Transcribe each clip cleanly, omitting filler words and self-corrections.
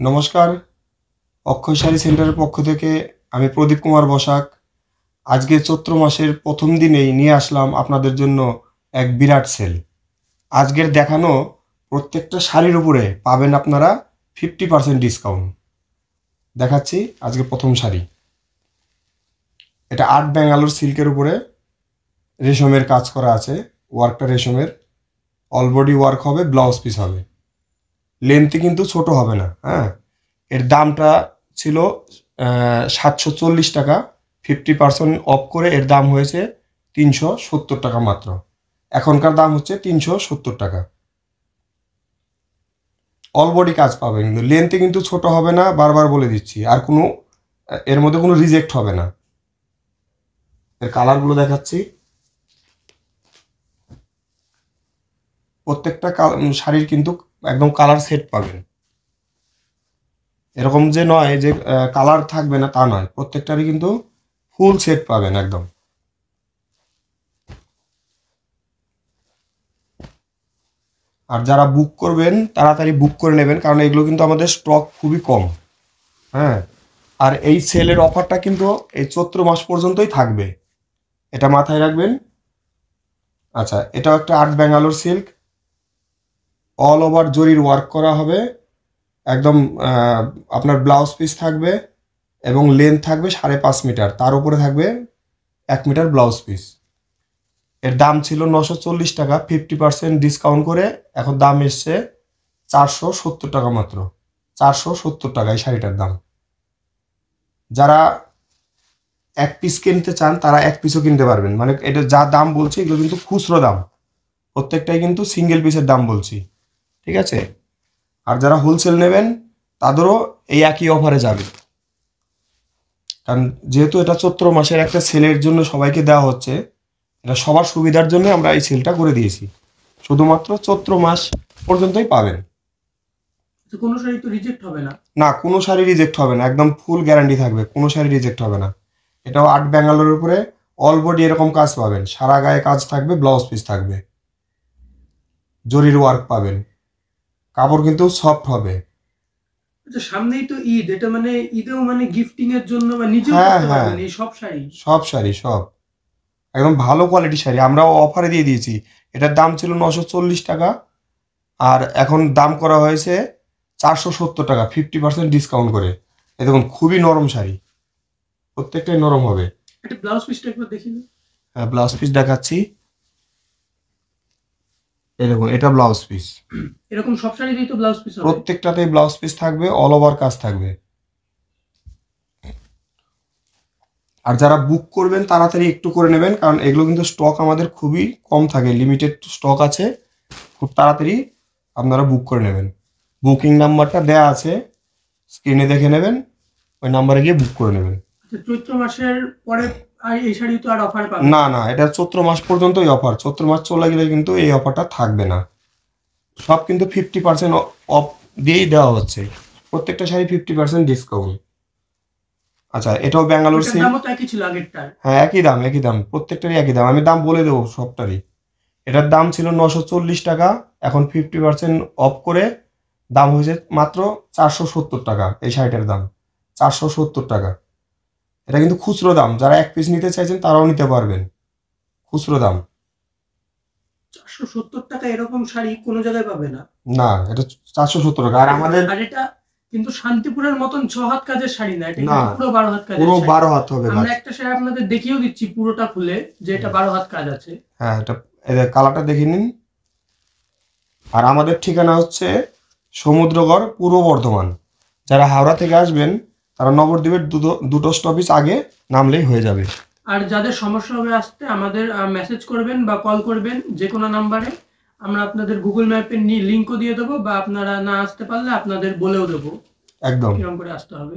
নমস্কার, অক্ষয় শাড়ি সেন্টারের পক্ষ থেকে আমি প্রদীপ কুমার বসাক। আজকে চৈত্র মাসের প্রথম দিনেই নিয়ে আসলাম আপনাদের জন্য এক বিরাট সেল। আজকের দেখানো প্রত্যেকটা শাড়ির উপরে পাবেন আপনারা 50% ডিসকাউন্ট। দেখাচ্ছি আজকে প্রথম শাড়ি। এটা আর্ট ব্যাঙ্গালোর সিল্কের উপরে রেশমের কাজ করা আছে। ওয়ার্কটা রেশমের, অল বডি ওয়ার্ক হবে, ব্লাউজ পিস হবে। লেন্থে কিন্তু ছোট হবে না। হ্যাঁ, এর দামটা ছিল 740 টাকা। 50% অফ করে এর দাম হয়েছে 370 টাকা মাত্র। এখনকার দাম হচ্ছে 370 টাকা। অল বডি কাজ পাবে, কিন্তু লেন্থে কিন্তু ছোট হবে না, বারবার বলে দিচ্ছি। আর কোনো এর মধ্যে কোনো রিজেক্ট হবে না। এর কালারগুলো দেখাচ্ছি। প্রত্যেকটা শাড়ির কিন্তু একদম কালার সেট পাবেন। এরকম যে নয় যে কালার থাকবে না, তা নয়। প্রত্যেকটারই কিন্তু ফুল সেট পাবেন একদম। আর যারা বুক করবেন তাড়াতাড়ি বুক করে নেবেন, কারণ এগুলো কিন্তু আমাদের স্টক খুবই কম। হ্যাঁ, আর এই সেলের অফারটা কিন্তু এই চৈত্র মাস পর্যন্তই থাকবে, এটা মাথায় রাখবেন। আচ্ছা, এটাও একটা art Bangalore silk, all over জরির ওয়ার্ক করা হবে একদম। আপনার ব্লাউজ পিস থাকবে এবং লেন্থ থাকবে 5.5 মিটার, তার উপরে থাকবে 1 মিটার ব্লাউজ পিস। এর দাম ছিল 940 টাকা। 50% ডিসকাউন্ট করে এখন দাম এসছে 470 টাকা মাত্র। 470 টাকা এই শাড়িটার দাম। যারা এক পিস কিনতে চান তারা এক পিসও কিনতে পারবেন। মানে এটা যা দাম বলছি এগুলো কিন্তু খুচরো দাম, প্রত্যেকটাই কিন্তু সিঙ্গেল পিসের দাম বলছি, ঠিক আছে? আর যারা হোলসেল নেবেন তাদেরও এই একই অফারে যাবে, কারণ যেহেতু এটা চৈত্র মাসের একটা সেলের জন্য সবাইকে দেওয়া হচ্ছে। এটা সবার সুবিধার জন্য আমরা এই সেলটা করে দিয়েছি। শুধুমাত্র চৈত্র মাস পর্যন্তই পাবেন। কোনো শাড়ি তো রিজেক্ট হবে না? না, কোনো শাড়ি রিজেক্ট হবে না, একদম ফুল গ্যারান্টি থাকবে, কোনো শাড়ি রিজেক্ট হবে না। এটাও আর্ট ব্যাঙ্গালোরের উপরে অল বডি এরকম কাজ পাবেন, সারা গায়ে কাজ থাকবে, ব্লাউজ পিস থাকবে, জরির ওয়ার্ক পাবেন। কাপড় কিন্তু সফট হবে। আচ্ছা, সামনেই তো ঈদ, এটা মানে ঈদেও মানে গিফটিং এর জন্য বা নিজেও হ্যাঁ পড়তে হ্যাঁ, পারবেন এই সব শাড়ি? সব শাড়ি, সব একদম ভালো কোয়ালিটির শাড়ি। আমরাও অফারে দিয়ে দিয়েছি। এটার দাম ছিল 940 টাকা, আর এখন দাম করা হয়েছে 470 টাকা, 50% ডিসকাউন্ট করে। এই দেখুন, খুবই নরম শাড়ি, প্রত্যেকটাই নরম হবে। একটা ব্লাউজ পিসটা একবার দেখি না? হ্যাঁ, ব্লাউজ পিস দেখাচ্ছি। এই দেখুন, এটা ব্লাউজ পিস। এরকম সব শাড়িতেই তো ব্লাউজ পিস হবে? প্রত্যেকটাতেই ব্লাউজ পিস থাকবে, অল ওভার কাজ থাকবে। আর যারা বুক করবেন তাড়াতাড়ি একটু করে নেবেন, কারণ এগুলো কিন্তু স্টক আমাদের খুবই কম থাকে, লিমিটেড স্টক আছে। খুব তাড়াতাড়ি আপনারা বুক করে নেবেন। বুকিং নাম্বারটা দেয়া আছে, স্ক্রিনে দেখে নেবেন, ওই নাম্বারে গিয়ে বুক করে নেবেন। আচ্ছা, চৈত্র মাসের পরে আর এই শাড়ি তো আর অফার পাবেন না না, এটা চৈত্র মাস পর্যন্তই অফার। চৈত্র মাস চলে গেলে কিন্তু এই অফারটা থাকবে না। সব কিন্তু 50% অফ দিয়েই দেওয়া হচ্ছে, প্রত্যেকটা শাড়ি 50% ডিসকাউন্ট। আচ্ছা, এটাও ব্যাঙ্গালোর এটার সিল্ক। দামও তো একই ছিল আগেরটার? হ্যাঁ, একই দাম, একই দাম, প্রত্যেকটারই একই দাম। আমি দাম বলে দেবো সবটারই। এটার দাম ছিল 940 টাকা, এখন 50% অফ করে দাম হয়েছে মাত্র 470 টাকা। এই শাড়িটার দাম 470 টাকা। এটা কিন্তু খুচরো দাম, যারা এক পিস নিতে চাইছেন তারাও নিতে পারবেন, খুচরো দাম। 470 টাকা এরকম শাড়ি কোনো জায়গায় পাবে না। না, এটা 470 টাকা। আর আমাদের আর এটা কিন্তু শান্তিপুরের মতন 6 হাত কাজের শাড়ি না, এটা না, কিন্তু পুরো 12 হাত কাজের পুরো শাড়ি। 12 হাত হবে কাজ। আমরা একটা শাড়ি আপনাদের দেখিয়েও দিচ্ছি পুরোটা খুলে, যে এটা 12 হাত কাজ আছে। হ্যাঁ, এটা কালারটা দেখে নিন। আর আমাদের ঠিকানা হচ্ছে সমুদ্রগড়, পূর্ব বর্ধমান। যারা হাওড়া থেকে আসবেন তারা নবদ্বীপের দুটো স্টপেজ আগে নামলেই হয়ে যাবে। আর যাদের সমস্যা হবে আসতে, আমাদের মেসেজ করবেন বা কল করবেন যে কোনো নাম্বারে। আমরা আপনাদের গুগল ম্যাপের লিঙ্কও দিয়ে দেবো, বা আপনারা না আসতে পারলে আপনাদের বলেও দেবো একদম কিরকম করে আসতে হবে।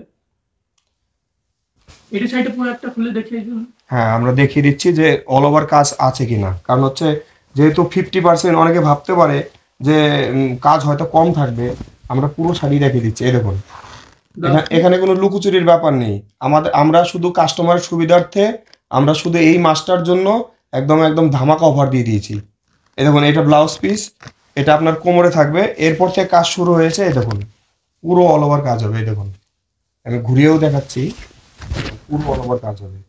এটা সাইডে পুরো একটা খুলে দেখিয়ে দিন। হ্যাঁ, আমরা দেখিয়ে দিচ্ছি যে অল ওভার কাজ আছে কিনা। কারণ হচ্ছে যেহেতু 50%, অনেকে ভাবতে পারে যে কাজ হয়তো কম থাকবে। আমরা পুরো শাড়ি দেখিয়ে দিচ্ছি। এই দেখুন, এখানে কোনো লুকোচুরির ব্যাপার নেই। আমরা শুধু কাস্টমারের সুবিধার্থে আমরা শুধু এই মাসটার জন্য একদম একদম ধামাকা অফার দিয়ে দিয়েছি। এই দেখুন, এটা ব্লাউজ পিস, এটা আপনার কোমরে থাকবে। এরপর থেকে কাজ শুরু হয়েছে। এই দেখুন, পুরো অল ওভার কাজ হবে, এই দেখুন আমি ঘুরিয়েও দেখাচ্ছি, পুরো অল ওভার কাজ হবে,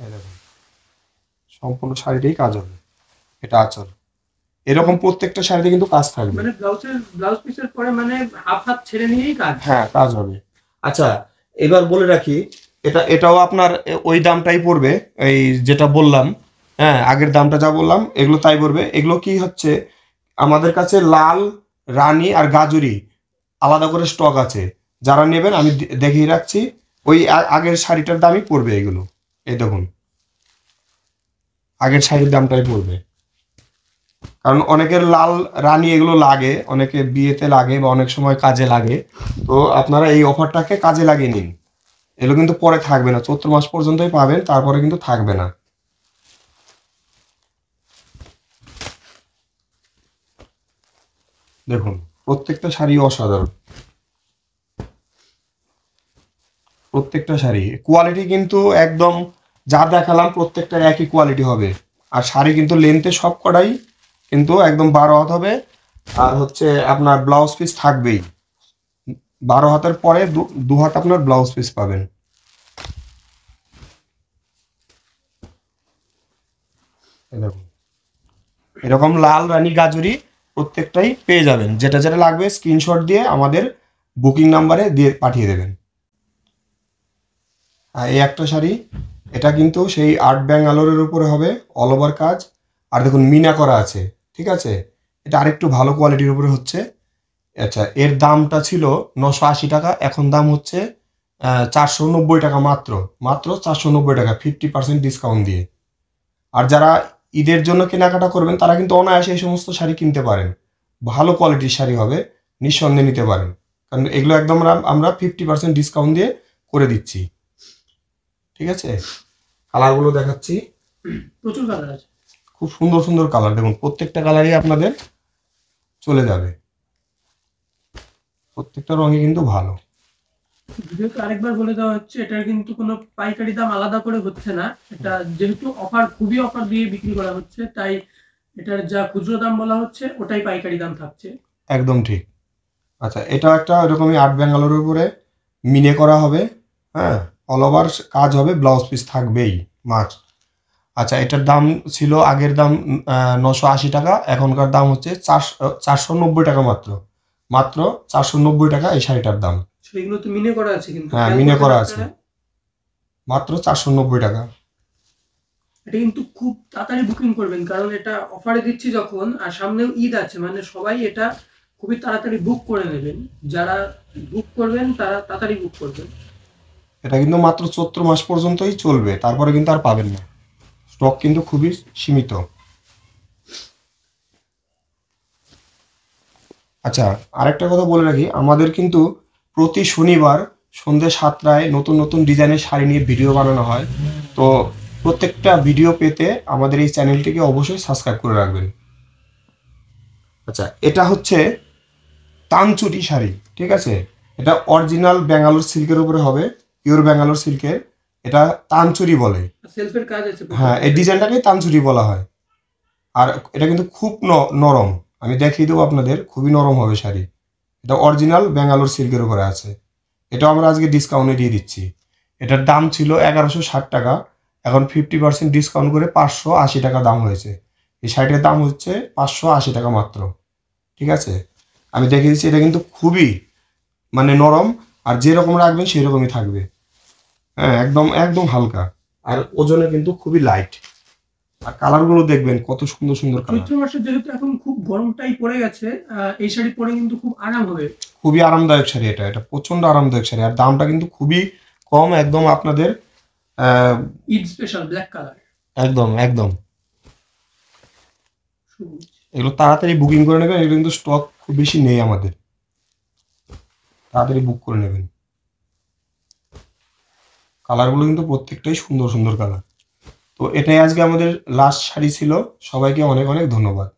এই দেখুন সম্পূর্ণ শাড়িটাই কাজ হবে। এটা আঁচল, এরকম প্রত্যেকটা শাড়িতে কিন্তু কাজ থাকবে। মানে ব্লাউজ পিসের পরে মানে হাত ছেড়ে নিয়েই কাজ। হ্যাঁ কাজ হবে। আচ্ছা এবার বলে রাখি, এটাও আপনার ওই দামটাই পড়বে, এই যেটা বললাম, হ্যাঁ আগের দামটা যা বললাম এগুলো তাই পড়বে। এগুলো কি হচ্ছে, আমাদের কাছে লাল, রানী আর গাজরি আলাদা করে স্টক আছে, যারা নেবেন আমি দেখিয়ে রাখছি, ওই আগের শাড়িটার দামই পড়বে এগুলো। এই দেখুন আগের শাড়ির দামটাই পড়বে, কারণ অনেকের লাল, রানী এগুলো লাগে, অনেকে বিয়েতে লাগে বা অনেক সময় কাজে লাগে, তো আপনারা এই অফারটাকে কাজে লাগিয়ে নিন। এগুলো কিন্তু পরে থাকবে না, চৈত্র মাস পর্যন্তই পাবেন, তারপরে কিন্তু থাকবে না। দেখুন প্রত্যেকটা শাড়ি অসাধারণ, প্রত্যেকটা শাড়ি কোয়ালিটি কিন্তু একদম, যা দেখালাম প্রত্যেকটার একই কোয়ালিটি হবে। আর শাড়ি কিন্তু লেন্থে সব কটাই কিন্তু একদম 12 হাত হবে, আর হচ্ছে আপনার ব্লাউজ পিস থাকবেই, 12 হাতের পরে দু হাত আপনার ব্লাউজ পিস পাবেন। এই দেখুন এরকম লাল, রানী, গাজরি প্রত্যেকটাই পেয়ে যাবেন, যেটা যেটা লাগবে স্ক্রিনশট দিয়ে আমাদের বুকিং নাম্বারে দিয়ে পাঠিয়ে দেবেন। আর এই একটা শাড়ি, এটা কিন্তু সেই আর্ট ব্যাঙ্গালোরের উপরে হবে, অল ওভার কাজ, আর দেখুন মিনা করা আছে, ঠিক আছে, এটা আরেকটু ভালো কোয়ালিটির উপরে হচ্ছে। আচ্ছা এর দামটা ছিল 980 টাকা, এখন দাম হচ্ছে 490 টাকা, মাত্র মাত্র 490 টাকা, 50% ডিসকাউন্ট দিয়ে। আর যারা ঈদের জন্য কেনাকাটা করবেন তারা কিন্তু অনায়াসে এই সমস্ত শাড়ি কিনতে পারেন, ভালো কোয়ালিটির শাড়ি হবে, নিঃসন্দেহে নিতে পারেন, কারণ এগুলো একদম আমরা 50% ডিসকাউন্ট দিয়ে করে দিচ্ছি। ঠিক আছে, কালারগুলো দেখাচ্ছি, প্রচুর কালার আছে, খুব সুন্দর সুন্দর কালার, দেখুন প্রত্যেকটা কালারই আপনাদের চলে যাবে, প্রত্যেকটা রঙই কিন্তু ভালো। ভিডিওতে আরেকবার বলে দেওয়া হচ্ছে, এটার কিন্তু কোনো পাইকারি দাম আলাদা করে হচ্ছে না, এটা যেহেতু অফার, খুবই অফার দিয়ে বিক্রি করা হচ্ছে, তাই এটার যা খুচরো দাম বলা হচ্ছে ওটাই পাইকারি দাম থাকছে। একদম ঠিক। আচ্ছা এটা একটা এরকমই আর্ট ব্যাঙ্গালোরের উপরে মিনে করা হবে, হ্যাঁ অল ওভার কাজ হবে, ব্লাউজ পিস থাকবেই মাস্ট। আচ্ছা এটার দাম ছিল, আগের দাম 980 টাকা, এখনকার দাম হচ্ছে 490 টাকা, মাত্র মাত্র 490 টাকা এই শাড়িটার দাম। সেগুলো তো মিনে করা আছে, কিন্তু হ্যাঁ মিনে করা আছে, মাত্র 490 টাকা। এটা কিন্তু খুব তাড়াতাড়ি বুকিং করবেন, কারণ এটা অফারে দিচ্ছি যখন, আর সামনেও ঈদ আছে, মানে সবাই এটা খুবই তাড়াতাড়ি বুক করে নেবেন, যারা বুক করবেন তারা তাড়াতাড়ি বুক করবেন। এটা কিন্তু মাত্র চৈত্র মাস পর্যন্তই চলবে, তারপরে কিন্তু আর পাবেন না, স্টক কিন্তু খুবই সীমিত। আচ্ছা আরেকটা কথা বলে রাখি, আমাদের কিন্তু প্রতি শনিবার সন্ধ্যে 7টায় নতুন নতুন ডিজাইনের শাড়ি নিয়ে ভিডিও বানানো হয়, তো প্রত্যেকটা ভিডিও পেতে আমাদের এই চ্যানেলটিকে অবশ্যই সাবস্ক্রাইব করে রাখবেন। আচ্ছা এটা হচ্ছে তানচুরি শাড়ি, ঠিক আছে, এটা অরিজিনাল ব্যাঙ্গালোর সিল্কের উপরে হবে, পিওর ব্যাঙ্গালোর সিল্কের, এটা তানচুরি বলে। সেলফের কাজ আছে, হ্যাঁ এই ডিজাইনটাকেই তানচুরি বলা হয়। আর এটা কিন্তু খুব নরম, আমি দেখিয়ে দেবো আপনাদের, খুবই নরম হবে শাড়ি, এটা অরিজিনাল ব্যাঙ্গালোর সিল্কের উপরে আছে। এটাও আমরা আজকে ডিসকাউন্টে দিয়ে দিচ্ছি, এটার দাম ছিল 1160 টাকা, এখন 50% ডিসকাউন্ট করে 580 টাকা দাম হয়েছে। এই শাড়িটার দাম হচ্ছে 580 টাকা মাত্র, ঠিক আছে। আমি দেখিয়ে দিচ্ছি, এটা কিন্তু খুবই মানে নরম, আর যেরকম রাখবেন সেই রকমই থাকবে, হ্যাঁ একদম একদম হালকা, আর ওজনে কিন্তু খুবই লাইট, আর কালারগুলো দেখবেন কত সুন্দর সুন্দর কালার। চৈত্র মাসে যেহেতু এখন খুব গরমটাই পড়ে গেছে, এই শাড়ি পরে কিন্তু খুব আরাম হবে, খুবই আরামদায়ক শাড়ি, এটা প্রচন্ড আরামদায়ক শাড়ি, আর দামটা কিন্তু খুবই কম, একদম আপনাদের ঈদ স্পেশাল ব্ল্যাক কালার, একদম একদম। এগুলো তাড়াতাড়ি বুকিং করে নেবেন, এগুলো কিন্তু স্টক খুব বেশি নেই আমাদের, তাড়াতাড়ি বুক করে নেবেন। কালারগুলো কিন্তু প্রত্যেকটাই সুন্দর সুন্দর কালার। তো এটাই আজকে আমাদের লাস্ট শাড়ি ছিল, সবাইকে অনেক অনেক ধন্যবাদ।